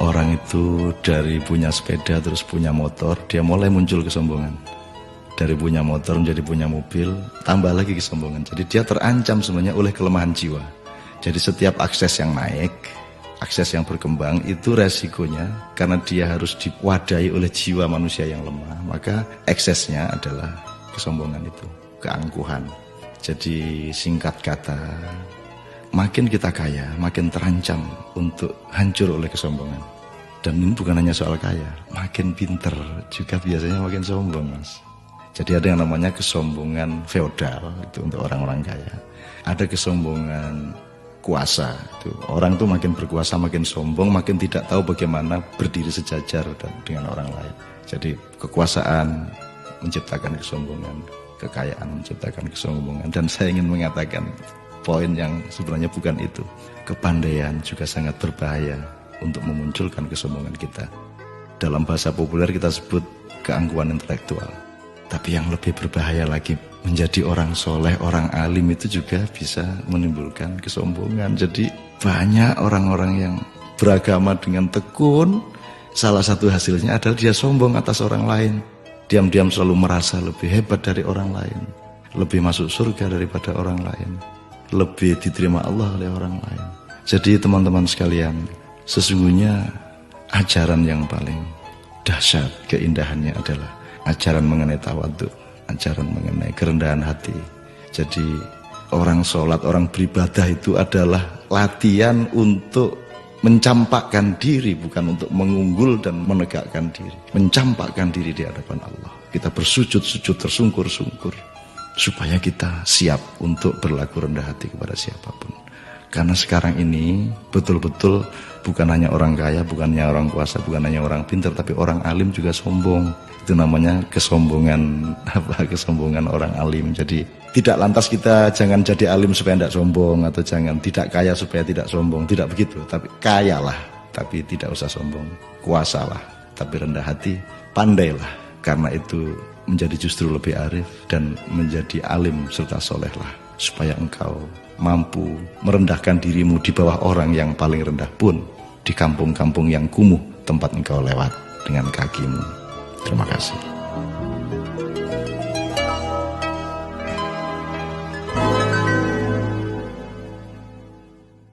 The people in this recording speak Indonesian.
Orang itu dari punya sepeda terus punya motor, dia mulai muncul kesombongan. Dari punya motor menjadi punya mobil, tambah lagi kesombongan. Jadi dia terancam sebenarnya oleh kelemahan jiwa. Jadi setiap akses yang naik, akses yang berkembang itu resikonya karena dia harus diwadahi oleh jiwa manusia yang lemah. Maka eksesnya adalah kesombongan itu, keangkuhan. Jadi singkat kata, makin kita kaya, makin terancam untuk hancur oleh kesombongan. Dan ini bukan hanya soal kaya, makin pinter juga biasanya makin sombong, Mas. Jadi ada yang namanya kesombongan feodal, itu untuk orang-orang kaya. Ada kesombongan kuasa, itu orang tuh makin berkuasa, makin sombong, makin tidak tahu bagaimana berdiri sejajar dengan orang lain. Jadi kekuasaan menciptakan kesombongan, kekayaan menciptakan kesombongan. Dan saya ingin mengatakan poin yang sebenarnya bukan itu. Kepandaian juga sangat berbahaya untuk memunculkan kesombongan kita. Dalam bahasa populer kita sebut keangkuhan intelektual. Tapi yang lebih berbahaya lagi, menjadi orang soleh, orang alim itu juga bisa menimbulkan kesombongan. Jadi banyak orang-orang yang beragama dengan tekun, salah satu hasilnya adalah dia sombong atas orang lain. Diam-diam selalu merasa lebih hebat dari orang lain, lebih masuk surga daripada orang lain, lebih diterima Allah oleh orang lain. Jadi teman-teman sekalian, sesungguhnya ajaran yang paling dahsyat keindahannya adalah ajaran mengenai tawadhu, ajaran mengenai kerendahan hati. Jadi orang sholat, orang beribadah itu adalah latihan untuk mencampakkan diri, bukan untuk mengunggul dan menegakkan diri. Mencampakkan diri di hadapan Allah. Kita bersujud-sujud, tersungkur-sungkur, supaya kita siap untuk berlaku rendah hati kepada siapapun. Karena sekarang ini betul-betul bukan hanya orang kaya, bukan hanya orang kuasa, bukan hanya orang pintar, tapi orang alim juga sombong. Itu namanya kesombongan, kesombongan orang alim. Jadi tidak lantas kita jangan jadi alim supaya tidak sombong, atau jangan tidak kaya supaya tidak sombong, tidak begitu. Tapi kayalah, tapi tidak usah sombong. Kuasalah, tapi rendah hati. Pandailah, karena itu menjadi justru lebih arif dan menjadi alim serta solehlah, supaya engkau mampu merendahkan dirimu di bawah orang yang paling rendah pun di kampung-kampung yang kumuh tempat engkau lewat dengan kakimu. Terima kasih.